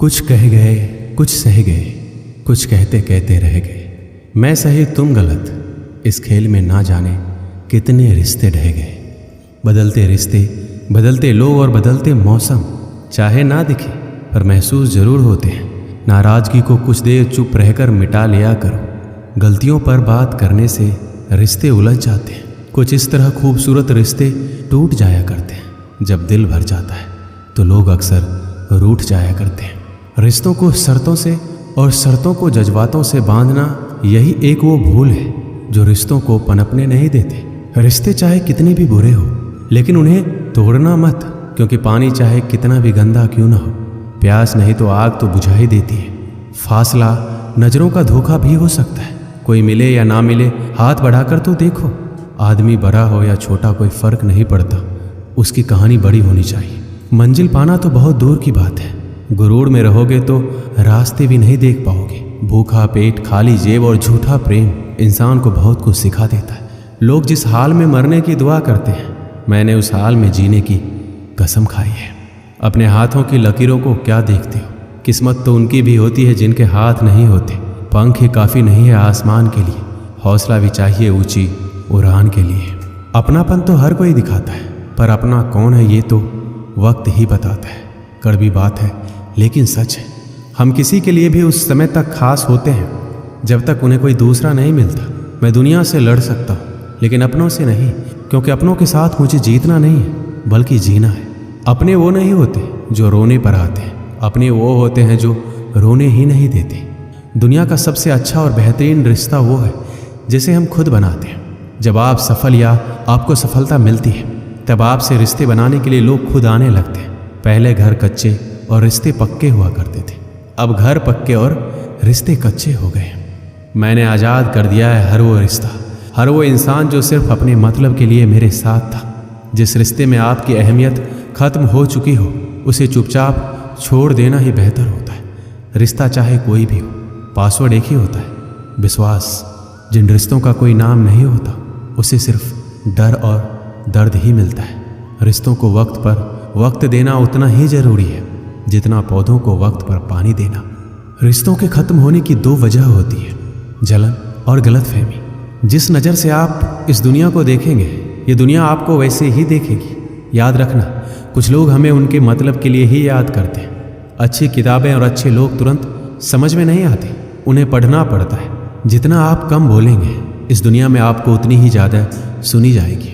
कुछ कह गए, कुछ सह गए, कुछ कहते कहते रह गए। मैं सही तुम गलत, इस खेल में ना जाने कितने रिश्ते ढह गए। बदलते रिश्ते, बदलते लोग और बदलते मौसम, चाहे ना दिखे पर महसूस जरूर होते हैं। नाराज़गी को कुछ देर चुप रहकर मिटा लिया करो। गलतियों पर बात करने से रिश्ते उलझ जाते हैं। कुछ इस तरह खूबसूरत रिश्ते टूट जाया करते हैं। जब दिल भर जाता है तो लोग अक्सर रूठ जाया करते हैं। रिश्तों को शर्तों से और शर्तों को जज्बातों से बांधना, यही एक वो भूल है जो रिश्तों को पनपने नहीं देते। रिश्ते चाहे कितने भी बुरे हो, लेकिन उन्हें तोड़ना मत, क्योंकि पानी चाहे कितना भी गंदा क्यों ना हो, प्यास नहीं तो आग तो बुझा ही देती है। फासला नजरों का धोखा भी हो सकता है। कोई मिले या ना मिले, हाथ बढ़ाकर तो देखो। आदमी बड़ा हो या छोटा कोई फर्क नहीं पड़ता, उसकी कहानी बड़ी होनी चाहिए। मंजिल पाना तो बहुत दूर की बात है। गुरूर में रहोगे तो रास्ते भी नहीं देख पाओगे। भूखा पेट, खाली जेब और झूठा प्रेम इंसान को बहुत कुछ सिखा देता है। लोग जिस हाल में मरने की दुआ करते हैं, मैंने उस हाल में जीने की कसम खाई है। अपने हाथों की लकीरों को क्या देखते हो? किस्मत तो उनकी भी होती है जिनके हाथ नहीं होते। पंख ही काफ़ी नहीं है आसमान के लिए, हौसला भी चाहिए ऊंची उड़ान के लिए। अपनापन तो हर कोई दिखाता है, पर अपना कौन है ये तो वक्त ही बताता है। कड़वी बात है लेकिन सच है। हम किसी के लिए भी उस समय तक खास होते हैं जब तक उन्हें कोई दूसरा नहीं मिलता। मैं दुनिया से लड़ सकता हूँ लेकिन अपनों से नहीं, क्योंकि अपनों के साथ मुझे जीतना नहीं है बल्कि जीना है। अपने वो नहीं होते जो रोने पर आते हैं, अपने वो होते हैं जो रोने ही नहीं देते। दुनिया का सबसे अच्छा और बेहतरीन रिश्ता वो है जिसे हम खुद बनाते हैं। जब आप सफल या आपको सफलता मिलती है, तब आपसे रिश्ते बनाने के लिए लोग खुद आने लगते हैं। पहले घर कच्चे और रिश्ते पक्के हुआ करते थे, अब घर पक्के और रिश्ते कच्चे हो गए। मैंने आज़ाद कर दिया है हर वो रिश्ता, हर वो इंसान जो सिर्फ अपने मतलब के लिए मेरे साथ था। जिस रिश्ते में आपकी अहमियत खत्म हो चुकी हो, उसे चुपचाप छोड़ देना ही बेहतर होता है। रिश्ता चाहे कोई भी हो, पासवर्ड एक ही होता है, विश्वास। जिन रिश्तों का कोई नाम नहीं होता, उसे सिर्फ डर और दर्द ही मिलता है। रिश्तों को वक्त पर वक्त देना उतना ही जरूरी है जितना पौधों को वक्त पर पानी देना। रिश्तों के खत्म होने की दो वजह होती है, जलन और गलतफहमी। जिस नज़र से आप इस दुनिया को देखेंगे, ये दुनिया आपको वैसे ही देखेगी। याद रखना, कुछ लोग हमें उनके मतलब के लिए ही याद करते हैं। अच्छी किताबें और अच्छे लोग तुरंत समझ में नहीं आते, उन्हें पढ़ना पड़ता है। जितना आप कम बोलेंगे, इस दुनिया में आपको उतनी ही ज़्यादा सुनी जाएगी।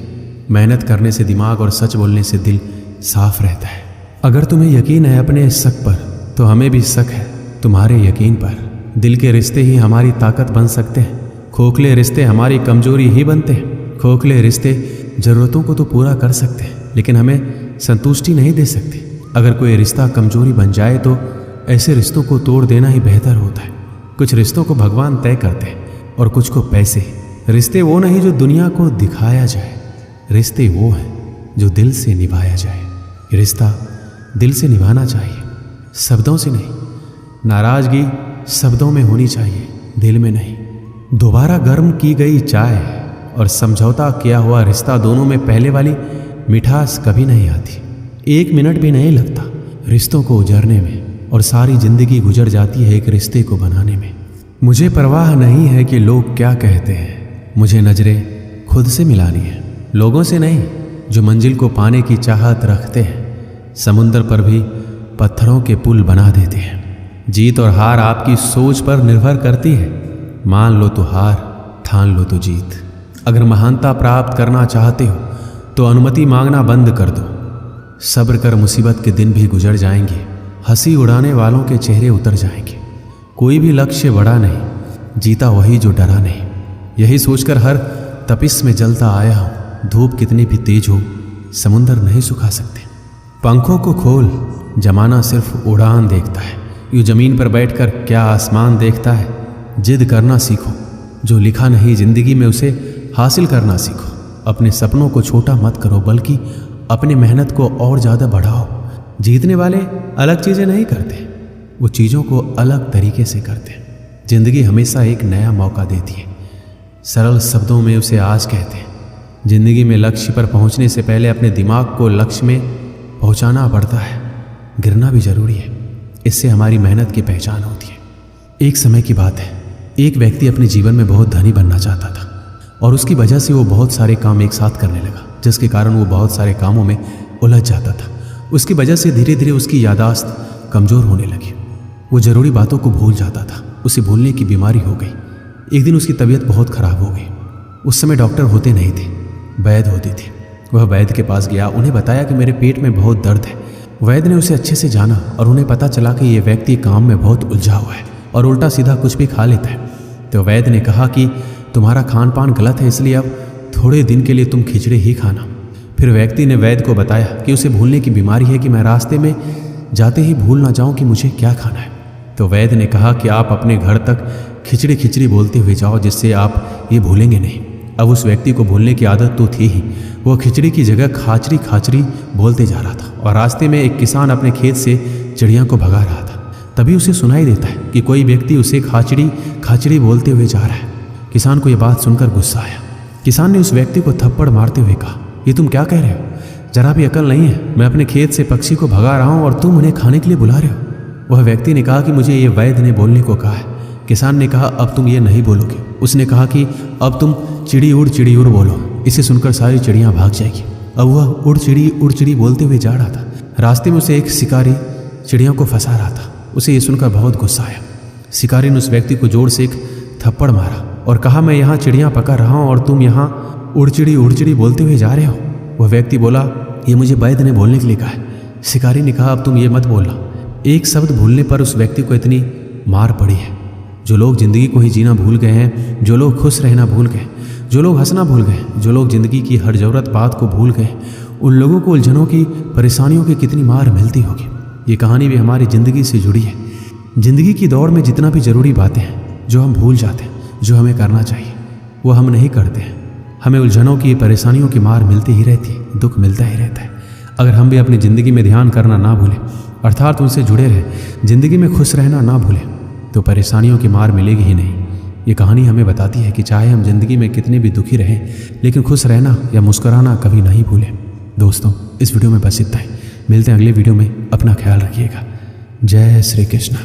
मेहनत करने से दिमाग और सच बोलने से दिल साफ रहता है। अगर तुम्हें यकीन है अपने शक पर, तो हमें भी शक है तुम्हारे यकीन पर। दिल के रिश्ते ही हमारी ताकत बन सकते हैं, खोखले रिश्ते हमारी कमजोरी ही बनते हैं। खोखले रिश्ते ज़रूरतों को तो पूरा कर सकते हैं, लेकिन हमें संतुष्टि नहीं दे सकते। अगर कोई रिश्ता कमजोरी बन जाए तो ऐसे रिश्तों को तोड़ देना ही बेहतर होता है। कुछ रिश्तों को भगवान तय करते हैं और कुछ को पैसे। रिश्ते वो नहीं जो दुनिया को दिखाया जाए, रिश्ते वो हैं जो दिल से निभाया जाए। रिश्ता दिल से निभाना चाहिए, शब्दों से नहीं। नाराज़गी शब्दों में होनी चाहिए, दिल में नहीं। दोबारा गर्म की गई चाय और समझौता किया हुआ रिश्ता, दोनों में पहले वाली मिठास कभी नहीं आती। 1 मिनट भी नहीं लगता रिश्तों को उजरने में, और सारी जिंदगी गुजर जाती है एक रिश्ते को बनाने में। मुझे परवाह नहीं है कि लोग क्या कहते हैं, मुझे नजरें खुद से मिलानी है, लोगों से नहीं जो मंजिल को पाने की चाहत रखते हैं। समुंदर पर भी पत्थरों के पुल बना देते हैं। जीत और हार आपकी सोच पर निर्भर करती है। मान लो तो हार, ठान लो तो जीत। अगर महानता प्राप्त करना चाहते हो तो अनुमति मांगना बंद कर दो। सब्र कर, मुसीबत के दिन भी गुजर जाएंगे। हंसी उड़ाने वालों के चेहरे उतर जाएंगे। कोई भी लक्ष्य बड़ा नहीं, जीता वही जो डरा नहीं। यही सोचकर हर तपिश में जलता आया हूँ। धूप कितनी भी तेज हो, समुंदर नहीं सुखा सकते। पंखों को खोल, जमाना सिर्फ उड़ान देखता है। यूँ जमीन पर बैठकर क्या आसमान देखता है। जिद करना सीखो, जो लिखा नहीं जिंदगी में उसे हासिल करना सीखो। अपने सपनों को छोटा मत करो, बल्कि अपनी मेहनत को और ज़्यादा बढ़ाओ। जीतने वाले अलग चीज़ें नहीं करते, वो चीज़ों को अलग तरीके से करते हैं। जिंदगी हमेशा एक नया मौका देती है, सरल शब्दों में उसे आज कहते हैं। जिंदगी में लक्ष्य पर पहुंचने से पहले अपने दिमाग को लक्ष्य में पहुंचाना पड़ता है। गिरना भी जरूरी है, इससे हमारी मेहनत की पहचान होती है। एक समय की बात है, एक व्यक्ति अपने जीवन में बहुत धनी बनना चाहता था और उसकी वजह से वो बहुत सारे काम एक साथ करने लगा, जिसके कारण वो बहुत सारे कामों में उलझ जाता था। उसकी वजह से धीरे धीरे उसकी याददाश्त कमज़ोर होने लगी। वो ज़रूरी बातों को भूल जाता था। उसे भूलने की बीमारी हो गई। एक दिन उसकी तबीयत बहुत ख़राब हो गई। उस समय डॉक्टर होते नहीं थे, वैद्य होते थे। वह वैद्य के पास गया, उन्हें बताया कि मेरे पेट में बहुत दर्द है। वैद्य ने उसे अच्छे से जाना और उन्हें पता चला कि ये व्यक्ति काम में बहुत उलझा हुआ है और उल्टा सीधा कुछ भी खा लेता है। तो वैद्य ने कहा कि तुम्हारा खान पान गलत है, इसलिए अब थोड़े दिन के लिए तुम खिचड़ी ही खाना। फिर व्यक्ति ने वैद्य को बताया कि उसे भूलने की बीमारी है, कि मैं रास्ते में जाते ही भूल ना जाऊं कि मुझे क्या खाना है। तो वैद्य ने कहा कि आप अपने घर तक खिचड़ी खिचड़ी बोलते हुए जाओ, जिससे आप ये भूलेंगे नहीं। अब उस व्यक्ति को भूलने की आदत तो थी ही, वो खिचड़ी की जगह खाचरी खाचरी बोलते जा रहा था। और रास्ते में एक किसान अपने खेत से चिड़िया को भगा रहा था। तभी उसे सुनाई देता है कि कोई व्यक्ति उसे खाचड़ी खाचड़ी बोलते हुए जा रहा है। किसान को यह बात सुनकर गुस्सा आया। किसान ने उस व्यक्ति को थप्पड़ मारते हुए कहा, ये तुम क्या कह रहे हो? जरा भी अकल नहीं है। मैं अपने खेत से पक्षी को भगा रहा हूँ और तुम उन्हें खाने के लिए बुला रहे हो। वह व्यक्ति ने कहा कि मुझे ये वैद्य ने बोलने को कहा है। किसान ने कहा, अब तुम ये नहीं बोलोगे। उसने कहा कि अब तुम चिड़ी उड़ बोलो। इसे सुनकर सारी चिड़ियाँ भाग जाएगी। अब वह उड़ चिड़ी बोलते हुए जा रहा था। रास्ते में उसे एक शिकारी चिड़ियों को फंसा रहा था। उसे ये सुनकर बहुत गुस्सा आया। शिकारी ने उस व्यक्ति को जोर से एक थप्पड़ मारा और कहा, मैं यहाँ चिड़ियाँ पकड़ रहा हूँ और तुम यहाँ उड़ चिड़ी बोलते हुए जा रहे हो। वह व्यक्ति बोला, ये मुझे वैद्य ने बोलने के लिए कहा है। शिकारी ने कहा, अब तुम ये मत बोलना। एक शब्द भूलने पर उस व्यक्ति को इतनी मार पड़ी है। जो लोग जिंदगी को ही जीना भूल गए हैं, जो लोग खुश रहना भूल गए, जो लोग हंसना भूल गए, जो लोग जिंदगी की हर जरूरत बात को भूल गए, उन लोगों को उलझनों की परेशानियों की कितनी मार मिलती होगी। ये कहानी भी हमारी ज़िंदगी से जुड़ी है। ज़िंदगी की दौड़ में जितना भी ज़रूरी बातें हैं जो हम भूल जाते हैं, जो हमें करना चाहिए, वो हम नहीं करते हैं। हमें उलझनों की परेशानियों की मार मिलती ही रहती है, दुख मिलता ही रहता है। अगर हम भी अपनी ज़िंदगी में ध्यान करना ना भूलें, अर्थात उनसे जुड़े रहें, ज़िंदगी में खुश रहना ना भूलें, तो परेशानियों की मार मिलेगी ही नहीं। ये कहानी हमें बताती है कि चाहे हम जिंदगी में कितने भी दुखी रहें, लेकिन खुश रहना या मुस्कुराना कभी नहीं भूलें। दोस्तों, इस वीडियो में बस इतना ही। मिलते हैं अगले वीडियो में। अपना ख्याल रखिएगा। जय श्री कृष्ण।